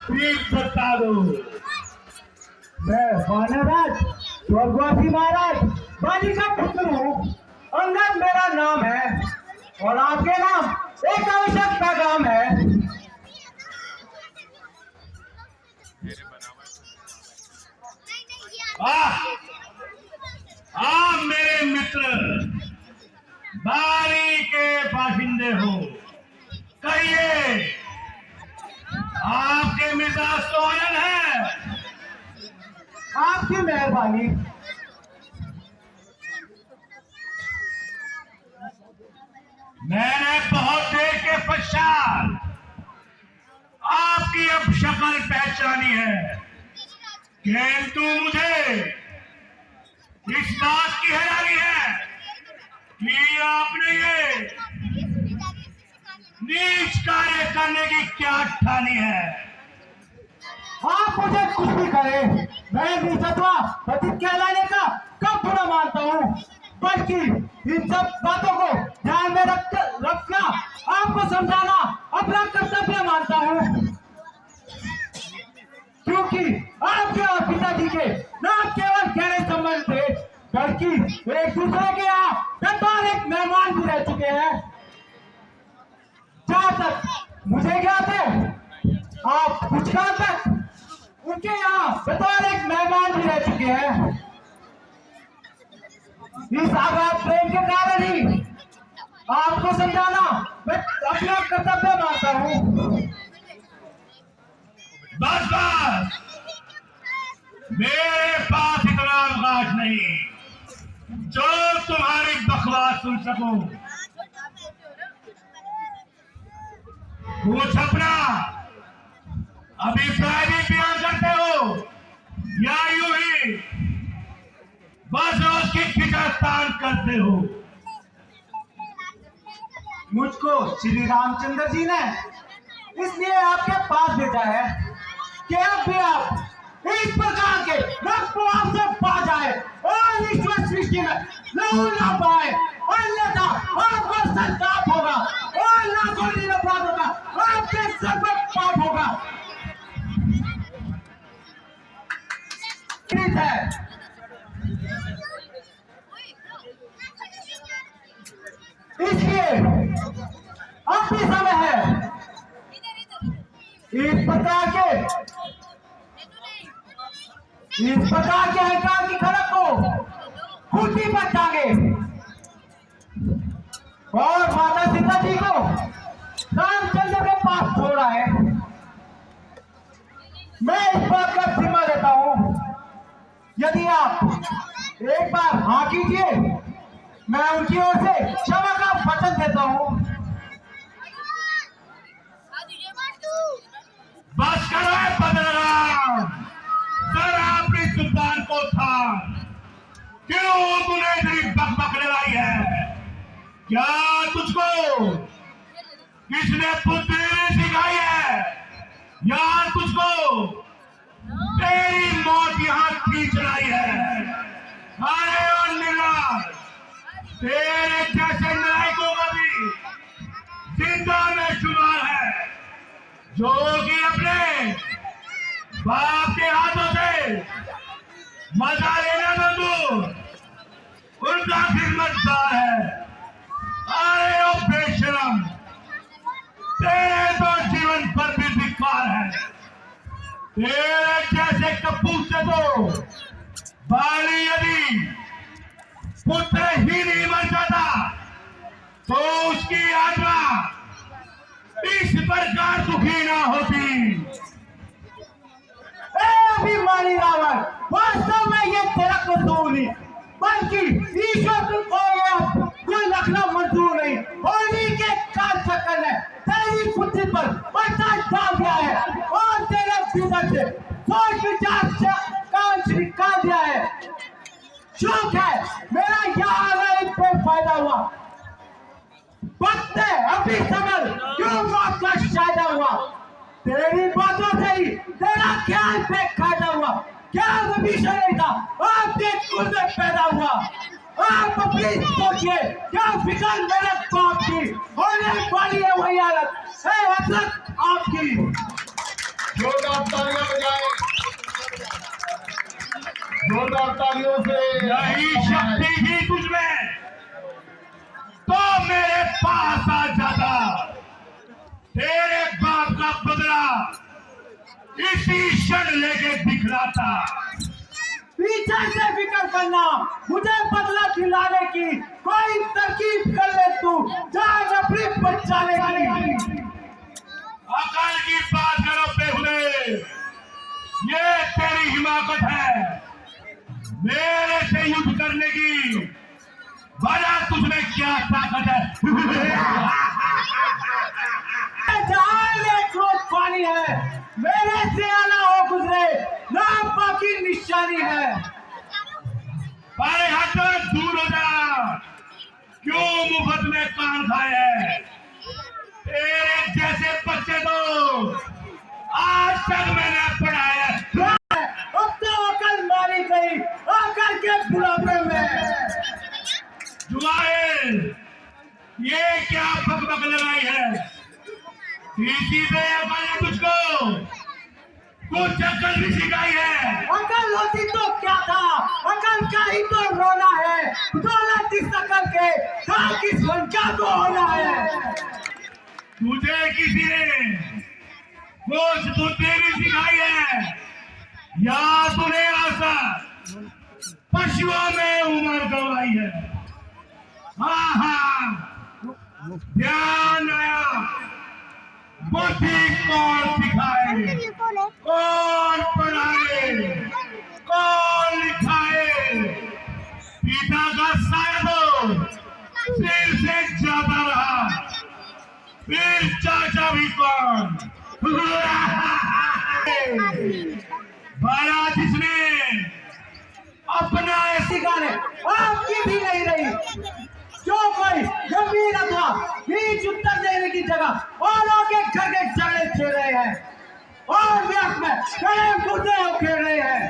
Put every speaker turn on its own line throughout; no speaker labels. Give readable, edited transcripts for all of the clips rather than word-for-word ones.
Please बता दो।
मैं वानरराज स्वर्गवासी महाराज बाली का पुत्र हूँ। अंगद मेरा नाम है और आपके नाम एक आवश्यक पैगाम है।
आप मेरे मित्र बाली के बाशिंदे हो। कहिए, आपके मिजाज तो आनंद है।
आपकी मेहरबानी।
मैंने बहुत देर के पश्चात आपकी अब शक्ल पहचानी है, किंतु मुझे इस बात की हैरानी है कि आपने ये नीच कार्य करने की क्या ठानी है।
आप मुझे कुछ भी करें, मैं नीचत्वा पतित कहलाने का कब बुरा मानता हूँ, बल्कि इन सब बातों को ध्यान में रखना, आपको समझाना अपना कर्तव्य मानता हूँ। क्योंकि आपके और पिताजी के न केवल गहरे संबंध थे, बल्कि एक दूसरे के यहाँ व्यापारिक मेहमान भी रह चुके हैं। जहाँ तक मुझे ज्ञात है, आप कुछ काल तक उनके यहाँ व्यापारिक मेहमान भी रह चुके हैं। इस आघात प्रेम के कारण ही आपको समझाना मैं अपना कर्तव्य मानता हूँ।
बस बस, मेरे पास इतना अवकाश नहीं जो तुम्हारी बकवास सुन सकूं। कुछ अपना अभिप्राय भी बयान करते हो या यूं ही बस उसकी खिंचातान करते हो।
मुझको श्री रामचंद्र जी ने इसलिए आपके पास भेजा है कि अब भी आप इस प्रकार के रक्तपात से पा जाए और ईश्वर सृष्टि में लहू ना पाए, अन्यथा आपको संताप होगा और लाखों अपराधों का आपके सर पर पाप होगा। ठीक है, इसलिए अब भी समय है। इस प्रकार के अहंकार की खड़क को खूंटी पर टांगे और माता सीता जी को रामचंद्र के पास छोड़ा है। मैं इस बात का जिम्मा लेता हूँ, यदि आप एक बार हाँ कीजिए, मैं उनकी ओर से क्षमा का वचन देता हूँ।
बस करो बदनाम, जरा अपनी जुबान को था। क्यों तूने इतनी बकबक लगाई है? क्या तुझको किसने बुद्धि सिखाई है या तुझको तेरी मौत यहाँ खींच रही है? अरे और निराश, तेरे जैसे नायकों का भी जिंदा में शुमार है जो कि अपने बाप के हाथों से मजा लेना तो दूर, उनका खिदमतगार है। अरे ओ बेशरम, तेरे तो जीवन पर भी धिक्कार है। तेरे जैसे कपूर से तो बाली यदि पुत्र ही नहीं बन जाता तो उसकी आत्मा इस प्रकार दुखी ना होती।
अभिमानी रावण, वास्तव में ये तेरा कसूर नहीं, बल्कि ईश्वर को कोई रखना मंजूर नहीं। होली के काल चक्कर ने तेरी बुद्धि पर पता डाल दिया है और तेरे भीतर से सोच विचार से काम निकाल दिया है। शौक है मेरा यहाँ आने पे फायदा हुआ, वक्त है अभी समझ क्यों मौत का शायदा हुआ। तेरी बातों से ही तेरा ख्याल पे खाया हुआ, क्या विषय नहीं था आपके कुल में पैदा हुआ। आप अपनी सोचिए क्या फिक्र मेरे बाप की होने वाली है, वही हालत है हसरत आपकी।
जोरदार तालियां बजाएं, जोरदार तालियों से।
यही शक्ति थी तुझमें तो मेरे पास आ जाता, तेरे बाप का बदला इसी क्षण लेके दिखलाता।
पीछे से फिक्र करना, मुझे बदला दिलाने की कोई तरकीब कर ले तू, जान अपनी बचाने की।
अकल की बात करो बेहुदे, ये तेरी हिमाकत है मेरे से युद्ध करने की, भला तुझमें क्या ताकत है?
जहां में क्रोध पानी है, मेरे से आना हो गुजरे नाम बाकी निशानी है।
पर हट दूर हो जा, क्यों मुफ्त में कान खाए है? तेरे जैसे बच्चे तो आज तक मैंने पढ़ाया।
अब तो अकल मारी गई अकल के बुढ़ापे में।
जुआइल, ये क्या बकबक लगाई है? इसी पे अकल ने तुझको कुछ अकल भी सिखाई है।
अकल होती तो क्या था, अकल का ही तो रोना है, दौलत इस अकल के था किस वंशा को होना है।
तुझे किसी ने कुछ बुद्धि भी सिखाई है या तूने आशा पशुओं में उम्र गवाई है? हाँ हाँ, ध्यान आया, बुद्धि कौन सिखाए, कौन पढ़ाए, कौन लिखाए? पिता का साया तो सिर से ज्यादा रहा, फिर चाचा भी कौन? भला जिसने अपना
ऐसी गाने आपकी भी नहीं रही, जो कोई गंभीर था बीच उत्तर देने की जगह और आगे घर के झगड़े खेल रहे हैं और व्यर्थ में गले मुद्दे खेल रहे हैं।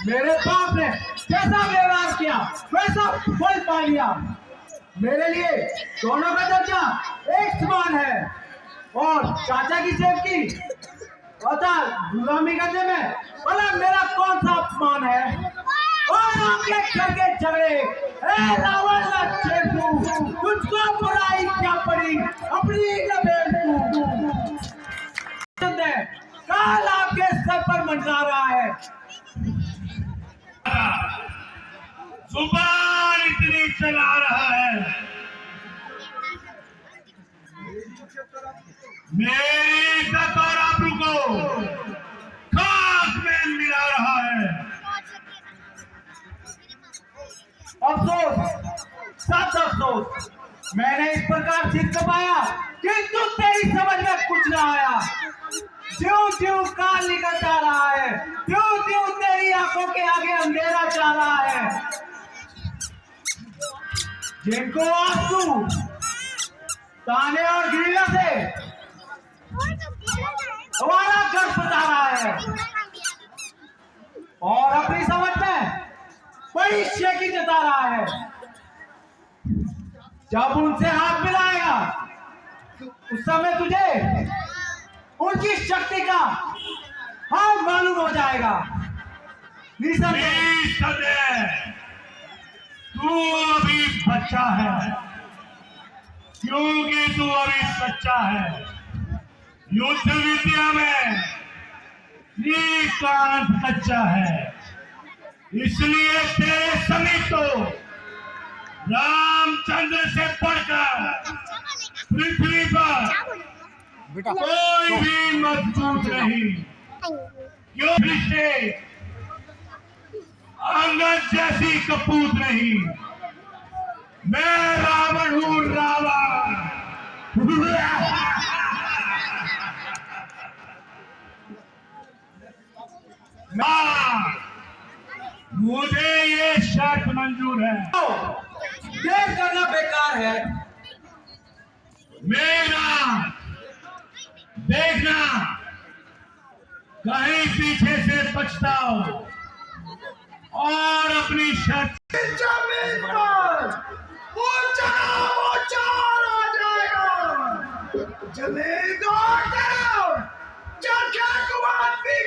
मेरे बाप ने जैसा व्यवहार किया वैसा फल पा लिया। मेरे लिए दोनों का दर्जा एक समान है और चाचा की सेवकी पता गुलामी करने में भला मेरा कौन सा अपमान है? और आपके घर के झगड़े, ए रावण लच्छे तू, तुझको बुराई क्या पड़ी अपनी लपेट तू। काल आपके सर पर मंडरा रहा है।
जुबान इतनी चला रहा है, मेरी इज्जत और आबरू को खाक में मिला रहा है।
अफसोस, सच अफसोस, मैंने इस प्रकार जीत को पाया किंतु तेरी समझ में कुछ न आया। ज्यों ज्यों काल निकल जा रहा है, त्यों त्यों तेरी आंखों के आगे अंधेरा जा रहा है। जिनको आंसू ताने और गिरिया से हमारा घर बता रहा है और अपनी समझ में बड़ी शेखी जता रहा है। जब उनसे हाथ मिलाएगा उस समय तुझे उनकी शक्ति का हाथ मालूम हो जाएगा।
तू अभी बच्चा है, क्योंकि तू अभी सच्चा है। युद्ध विद्या में ये कांत कच्चा है, इसलिए तेरे समीप तो रामचंद्र से बढ़कर पृथ्वी पर कोई भी मजबूत नहीं। क्यों रिश्ते अंगद जैसी कपूत नहीं। मैं रावण हूँ, रावण। मुझे ये शर्त मंजूर है।
देर करना बेकार है।
मेरा देखना कहीं पीछे से पछताओ और अपनी शर्त
जमीन पर ऊंचा आ जाएगा। जमीन को चरखा कुमार भी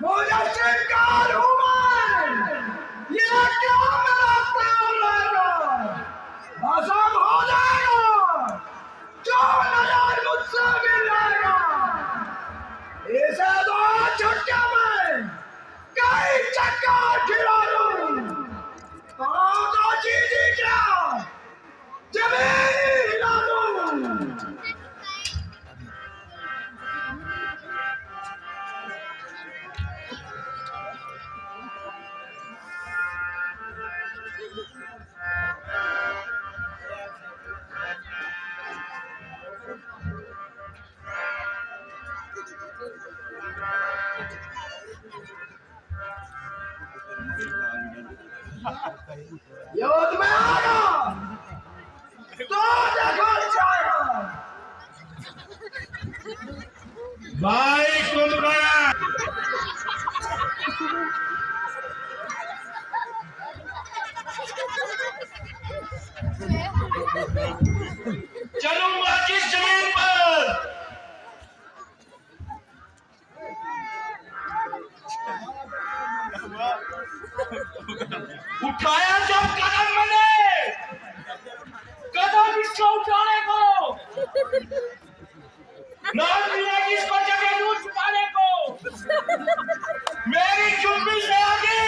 मुझे स्वीकार हूं मैं। ये क्या मेरा प्यार रहेगा, भस्म हो जाएगा जो नजर मुझसे मिलेगा। इसे दो झटके में कई चक्कर खिला दूं, तो चीज़ी क्या जमीन हिला दूं। युद्ध में आना तो देखो जाएगा।
भाई कुंभकर्ण, चलूंगा किस जमीन पर? उठाया जब कदम मैंने, कदम इसको उठाने को, नाम मिलेगी इसको जगह दूर छुपाने को। मेरी जुम्बिश है आगे,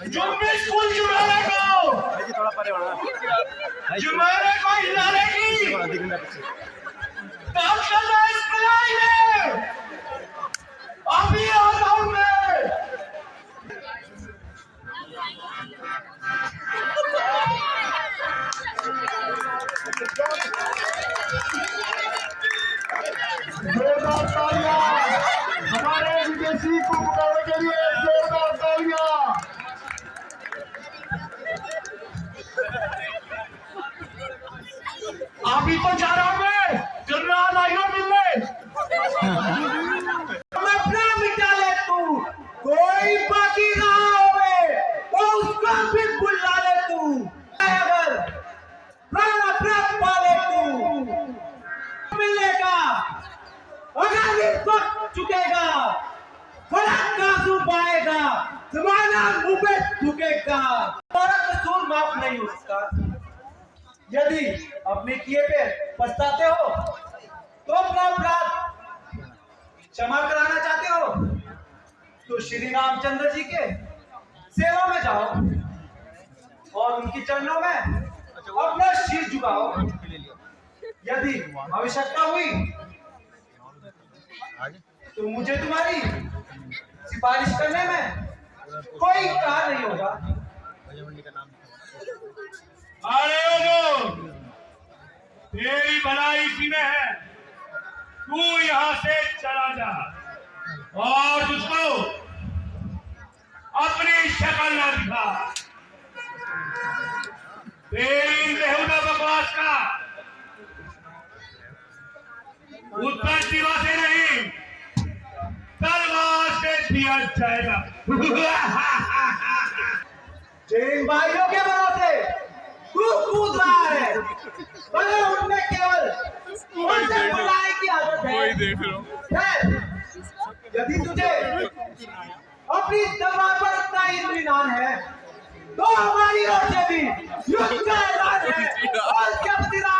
जुम्बिश कुल जुड़ाने को, जुड़ाने को हिलाने की ताकत है इस कलाई में। अभी आ रहा हूं मैं।
जोरदार तालियां हमारे विदेशी कुंभकर्ण के लिए, जोरदार तालियां।
अभी तो जा रहा हूं मैं, जनरल आइयो मिलने।
अपना मिटा ले तू, कोई बाकी ना होवे तो उसको भी बुला ले तू। अगर प्राण अपना पाले तू मिलेगा, अगर इसको चुकेगा फलक का आंसू पाएगा, जमाना मुंह पे झुकेगा। और कसूर माफ नहीं हो सकता। यदि अपने किए पे पछताते हो तो अपना अपराध क्षमा कराना चाहते हो तो श्री रामचंद्र जी के सेवा में जाओ और उनके चरणों में अपना सिर झुकाओ। यदि आवश्यकता हुई तो मुझे तुम्हारी सिफारिश करने में कोई कार नहीं होगा।
अरे ओगो, तेरी भलाई इसी में है, तू यहां से चला जा और तुझको अपनी शक्ल न दिखा। तेरी बेहुदा बकवास का उत्तर सिवा से नहीं, तलवार से दिया जाएगा।
जिन भाइयों के भरोसे तू कूद रहा है, भले उनमें केवल उनसे बुलाने की आदत है। यदि तुझे अपनी तलवार पर इतना ही इत्मीनान है तो हमारी ओर से भी युद्ध का ऐलान है और जब तेरा